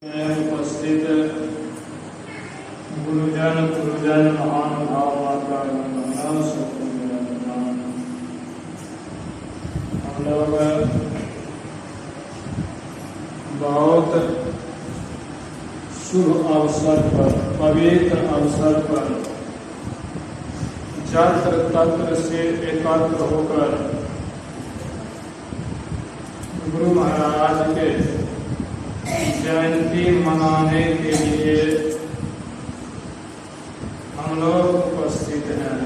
उपस्थित गुरुजन महानुभाव माता हम लोग बहुत शुभ अवसर पर, पवित्र अवसर पर जत्र तत्र से एकत्र होकर गुरु महाराज के जयंती मनाने के लिए हम लोग उपस्थित हैं।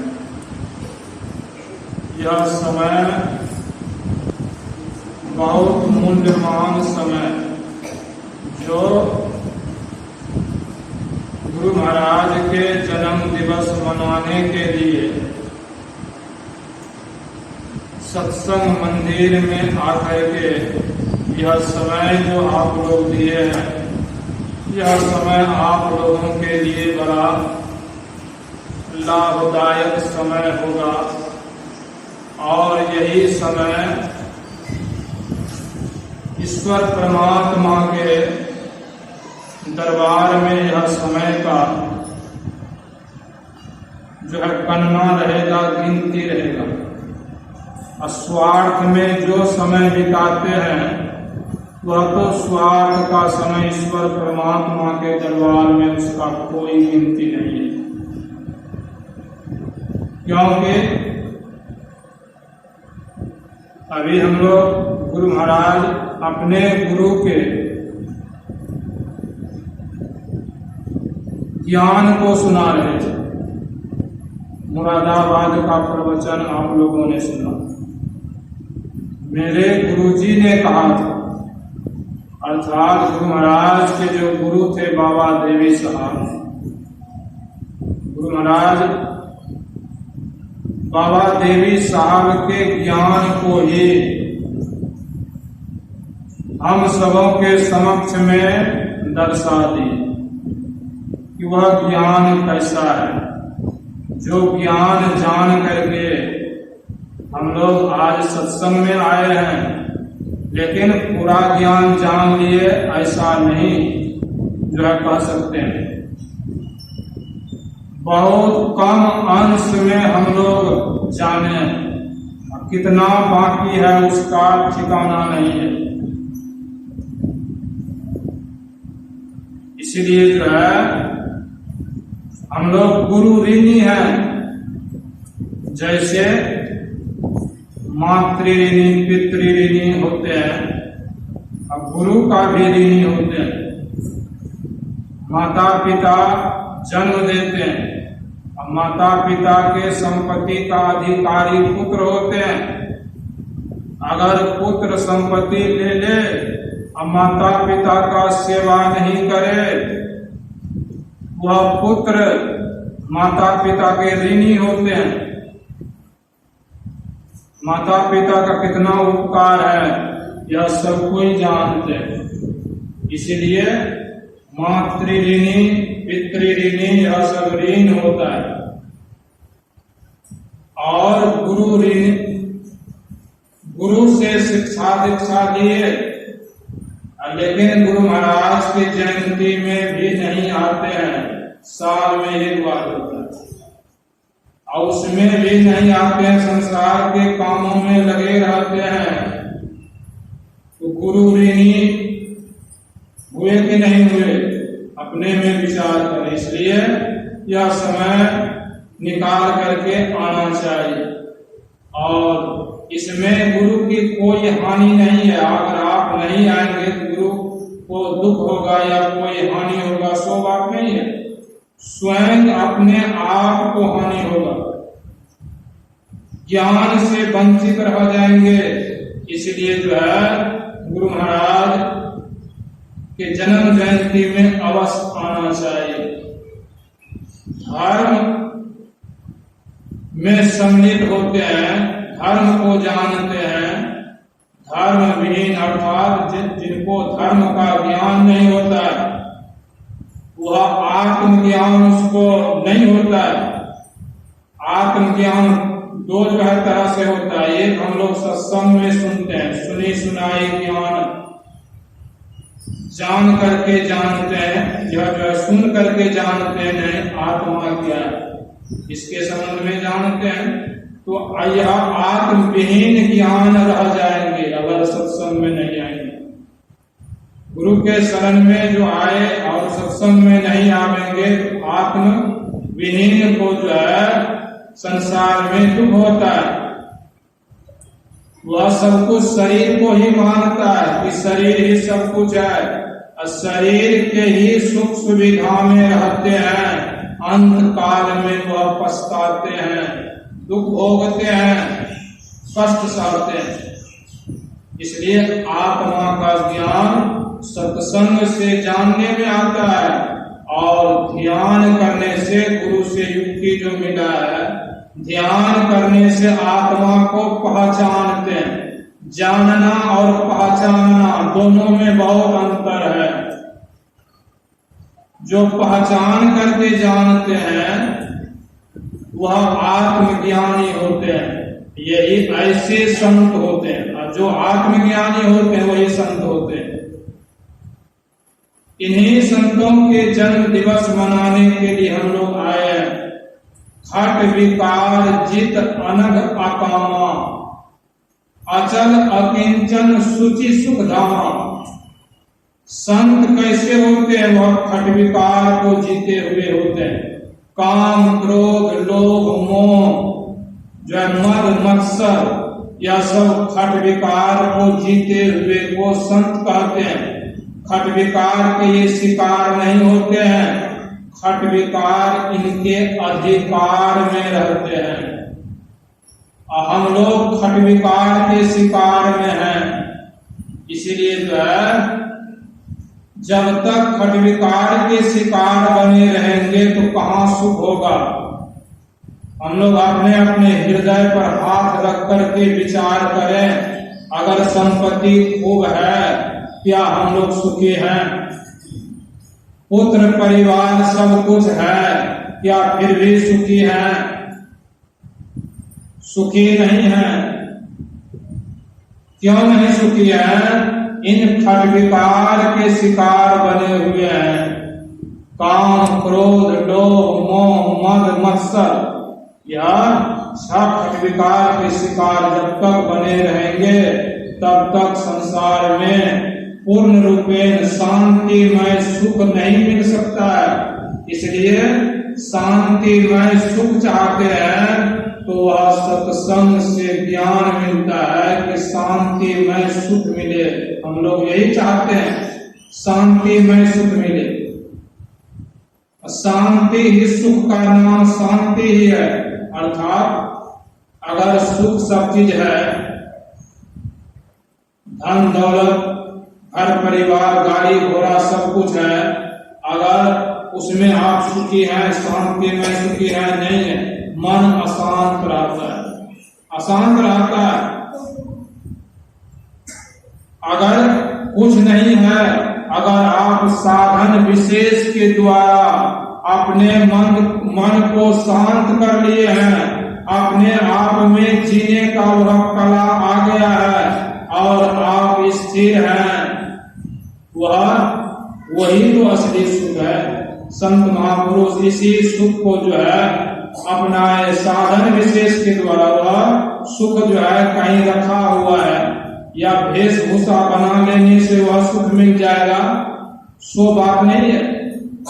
यह समय बहुत मूल्यवान समय जो गुरु महाराज के जन्म दिवस मनाने के लिए सत्संग मंदिर में आकर के यह समय जो आप लोग दिए हैं, यह समय आप लोगों के लिए बड़ा लाभदायक समय होगा और यही समय ईश्वर परमात्मा के दरबार में यह समय का जो है गणना रहेगा, गिनती रहेगा। स्वार्थ में जो समय बिताते हैं वह तो स्वार्थ का समय ईश्वर परमात्मा के दरबार में उसका कोई गिनती नहीं है, क्योंकि अभी हम लोग गुरु महाराज अपने गुरु के ज्ञान को सुना रहे थे। मुरादाबाद का प्रवचन आप लोगों ने सुना। मेरे गुरुजी ने कहा था, अर्थात गुरु महाराज के जो गुरु थे बाबा देवी साहब, गुरु महाराज बाबा देवी साहब के ज्ञान को ही हम सबों के समक्ष में दर्शा दी कि वह ज्ञान कैसा है। जो ज्ञान जान करके हम लोग आज सत्संग में आए हैं, लेकिन पूरा ज्ञान जान लिए ऐसा नहीं जो है कह सकते हैं। बहुत कम अंश में हम लोग जाने, कितना बाकी है उसका ठिकाना नहीं है। इसलिए जो है हम लोग गुरु ऋणी हैं, जैसे मातृ ऋणी पितृ ऋणी होते हैं, अब गुरु का भी ऋणी होते हैं। माता पिता जन्म देते हैं, अब माता पिता के संपत्ति का अधिकारी पुत्र होते हैं। अगर पुत्र संपत्ति ले ले और माता पिता का सेवा नहीं करे, वह पुत्र माता पिता के ऋणी होते हैं। माता पिता का कितना उपकार है यह सब कोई जानते हैं। इसलिए मातृ ऋणी पितृ ऋणी यह सब ऋण होता है। और गुरु ऋणी, गुरु से शिक्षा दीक्षा लिए, लेकिन गुरु महाराज की जयंती में भी नहीं आते हैं। साल में एक बार होता है और उसमें भी नहीं आते हैं, संसार के कामों में लगे रहते हैं। तो गुरु ऋणी हुए कि नहीं हुए, अपने में विचार करें। इसलिए यह समय निकाल करके आना चाहिए और इसमें गुरु की कोई हानि नहीं है। अगर आप नहीं आएंगे तो गुरु को दुख होगा या कोई हानि होगा, सो बात नहीं है। स्वयं अपने आप को हानि होगा, ज्ञान से वंचित रह जाएंगे। इसलिए जो है गुरु महाराज के जन्म जयंती में अवश्य आना चाहिए। धर्म में सम्मिलित होते हैं, धर्म को जानते हैं। धर्म विहीन अर्थात जिनको धर्म का ज्ञान नहीं होता है, वह आत्मज्ञान उसको नहीं होता है। आत्मज्ञान दो जो है तरह से होता है। एक हम लोग सत्संग में सुनते हैं, सुनी सुनाई ज्ञान, जान करके जानते हैं, जो सुन करके जानते हैं नहीं आत्मा क्या है इसके संबंध में जानते हैं, तो यह आत्मविहीन ज्ञान रह जाएंगे अगर सत्संग में नहीं आएंगे। गुरु के शरण में जो आए और सत्संग में नहीं आवेंगे तो आत्म विहीन को जो है संसार में दुख होता है। वह सब कुछ शरीर को ही मानता है कि शरीर ही सब कुछ है और शरीर के ही सुख सुविधा में रहते हैं, अंत काल में वह पछताते हैं, दुख भोगते हैं, कष्ट सहते हैं। इसलिए आत्मा का ज्ञान सत्संग से जानने में आता है और ध्यान करने से, गुरु से युक्ति जो मिला है, ध्यान करने से आत्मा को पहचानते हैं। जानना और पहचानना दोनों में बहुत अंतर है। जो पहचान करके जानते हैं वह आत्मज्ञानी होते हैं, यही ऐसे संत होते हैं, और जो आत्मज्ञानी होते हैं वही संत होते हैं। इन्हीं संतों के जन्म दिवस मनाने के लिए हम लोग आए हैं। खट विकार जित अनघ अकामा, अचल अकिंचन शुचि सुख धामा। संत कैसे होते हैं? वह खट विकार को जीते हुए होते हैं। काम क्रोध लोभ मोह जो है मद मत्सर, यह सब खट विकार को जीते हुए को संत कहते हैं। खट विकार के ये शिकार नहीं होते हैं, खट विकार इनके अधिकार में रहते हैं। हम लोग खट विकार के शिकार में हैं, इसीलिए जो है जब तक खट विकार के शिकार बने रहेंगे तो कहाँ सुख होगा। हम लोग अपने अपने हृदय पर हाथ रख करके विचार करें, अगर संपत्ति खूब है क्या हम लोग सुखी हैं? पुत्र परिवार सब कुछ है क्या फिर भी सुखी हैं? सुखी नहीं है। क्यों नहीं सुखी है? इन खट विकार के शिकार बने हुए हैं। काम क्रोध लोभ मोह मद मत्सर, यह सब खट विकार के शिकार जब तक बने रहेंगे तब तक संसार में पूर्ण रूपेण शांतिमय सुख नहीं मिल सकता है। इसलिए शांतिमय सुख चाहते हैं तो वह सत्संग से ज्ञान मिलता है कि शांतिमय सुख मिले। हम लोग यही चाहते हैं, शांतिमय सुख मिले। शांति ही सुख का नाम शांति ही है। अर्थात अगर सुख सब चीज है, धन दौलत घर परिवार गाड़ी घोड़ा सब कुछ है, अगर उसमें आप सुखी हैं, शांति में सुखी है नहीं है, मन अशांत रहता है, अशांत रहता है। अगर कुछ नहीं है, अगर आप साधन विशेष के द्वारा अपने मन को शांत कर लिए हैं, अपने आप में जीने का वह कला आ गया है और आप स्थिर हैं, वही तो असली सुख है। संत महापुरुष इसी सुख को जो है अपना साधन विशेष के द्वारा वह सुख जो है कहीं रखा हुआ है, या वेशभूषा बना लेने से वह सुख मिल जाएगा, सो बात नहीं है।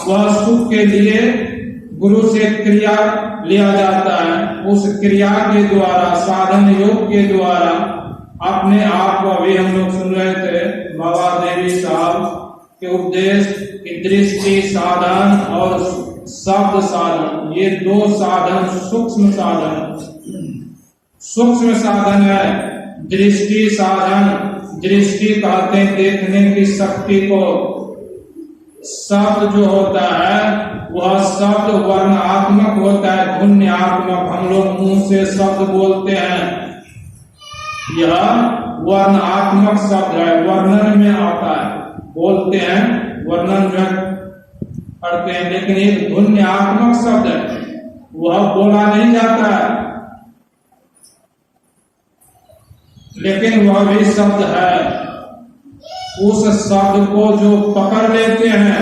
वह सुख के लिए गुरु से क्रिया लिया जाता है, उस क्रिया के द्वारा साधन योग के द्वारा अपने आप को, अभी हम लोग सुन रहे थे बाबा देवी साहब के उपदेश की दृष्टि साधन और शब्द साधन, ये दो साधन सूक्ष्म साधन, सूक्ष्म साधन है। दृष्टि साधन, दृष्टि कहते हैं देखने की शक्ति को। शब्द जो होता है वह शब्द वर्णात्मक होता है, ध्वन्यात्मक। हम लोग मुंह से शब्द बोलते हैं, यह वर्णात्मक शब्द है, वर्णन में आता है, बोलते हैं, वर्णन करते हैं, लेकिन एक ध्वन्यात्मक शब्द है, वह बोला नहीं जाता है, लेकिन वह भी शब्द है। उस शब्द को जो पकड़ लेते हैं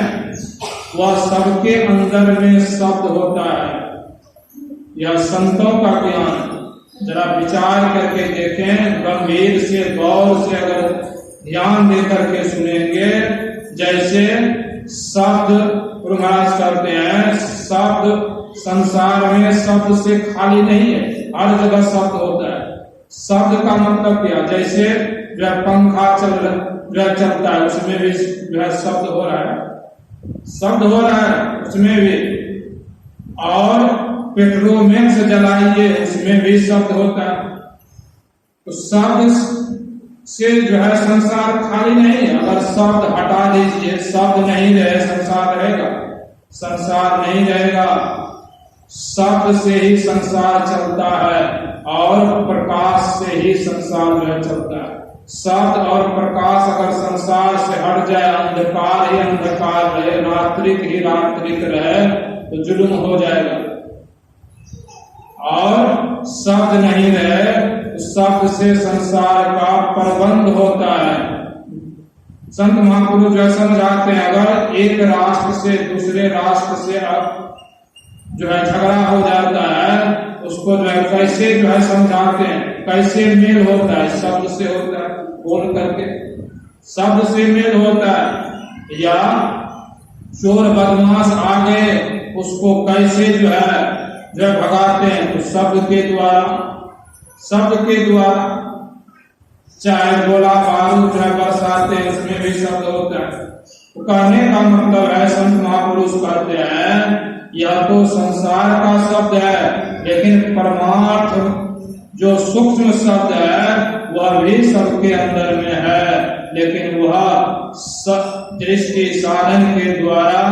वह सबके अंदर में शब्द होता है। यह संतों का ज्ञान जरा विचार करके देखें, गंभीर से गौर से अगर ध्यान दे करके सुनेंगे। जैसे शब्द गुरु महाराज करते हैं, शब्द संसार में शब्द से खाली नहीं है, हर जगह शब्द होता है। शब्द का मतलब क्या? जैसे जो पंखा चलता है उसमें भी जो शब्द हो रहा है, शब्द हो रहा है उसमें भी। और पेट्रोमेक्स जलाइए उसमें भी शब्द होता है। तो शब्द से जो है संसार खाली नहीं है। अगर शब्द हटा दीजिए, शब्द नहीं रहे, संसार रहेगा? संसार नहीं रहेगा। शब्द से ही संसार चलता है और प्रकाश से ही संसार जो है चलता है। शब्द और प्रकाश अगर संसार से हट जाए, अंधकार ही अंधकार रहे, रात्रिक ही रात्रिक रहे, तो जुल्म हो जाएगा। और शब्द नहीं रहे तो शब्द से संसार का प्रबंध होता है। संत महापुरुष जो समझाते हैं, अगर एक राष्ट्र से दूसरे राष्ट्र से जो है झगड़ा हो जाता है, उसको जो है कैसे जो है समझाते हैं, कैसे मेल होता है? शब्द से होता है, बोल करके शब्द से मेल होता है। या चोर बदमाश आ गए, उसको कैसे जो है भगाते हैं? तो शब्द के द्वारा, शब्द के द्वारा। चाहे गोला बारूद जो है बरसाते हैं, उसमें भी शब्द होता है। तो कहने का मतलब है, संत महापुरुष कहते हैं, यह तो संसार का शब्द है, लेकिन परमार्थ जो सूक्ष्म शब्द है वह भी सबके अंदर में है। लेकिन वह दृष्टि साधन के द्वारा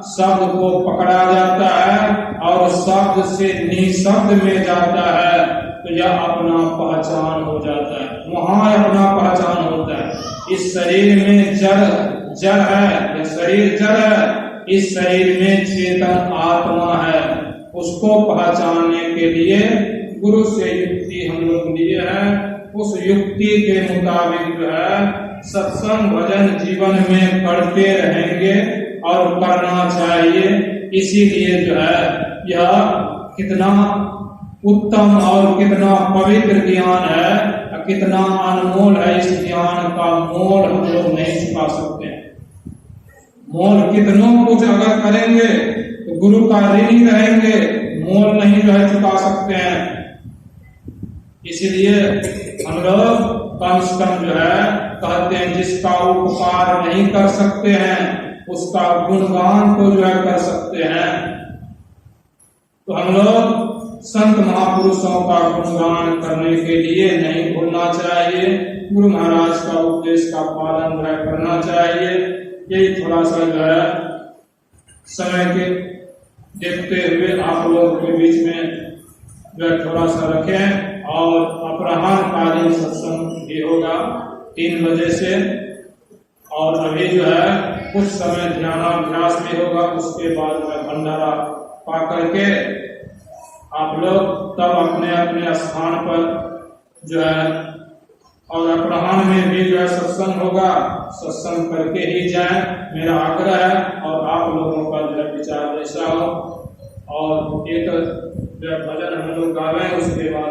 शब्द को पकड़ा जाता है और शब्द से निशब्द में जाता है, तो यह अपना पहचान हो जाता है, वहां अपना पहचान होता है। इस शरीर में जड़ है, यह शरीर जड़ है, इस शरीर में चेतन आत्मा है। उसको पहचानने के लिए गुरु से युक्ति हम लोग लिए हैं। उस युक्ति के मुताबिक जो है सत्संग भजन जीवन में करते रहेंगे और करना चाहिए। इसीलिए जो है यह कितना उत्तम और कितना पवित्र ज्ञान है, कितना अनमोल है। इस ज्ञान का मोल हम लोग नहीं चुका सकते हैं। मोल कितनों कुछ अगर करेंगे तो गुरु का ऋणी रहेंगे, मोल नहीं जो है चुका सकते हैं। इसीलिए हम लोग कम से कम जो है कहते हैं, जिसका उपकार नहीं कर सकते हैं उसका गुणगान तो जो है कर सकते हैं। तो हम लोग संत महापुरुषों का गुणगान करने के लिए नहीं भूलना चाहिए, गुरु महाराज का उपदेश का पालन जो है करना चाहिए। यही थोड़ा सा जो है समय के देखते हुए आप लोग के बीच में जो है थोड़ा सा रखें। और अपराह्न कालीन सत्संग भी होगा 3 बजे से, और अभी जो है कुछ समय ध्यानाभ्यास भी होगा। उसके बाद में भंडारा पा करके आप लोग तब अपने अपने स्थान पर जो है, और अपराह्न में भी जो है सत्संग होगा, सत्संग करके ही जाएं, मेरा आग्रह है। और आप लोगों का जो है विचार ऐसा हो। और एक जो भजन हम लोग गा रहे हैं, उसके बाद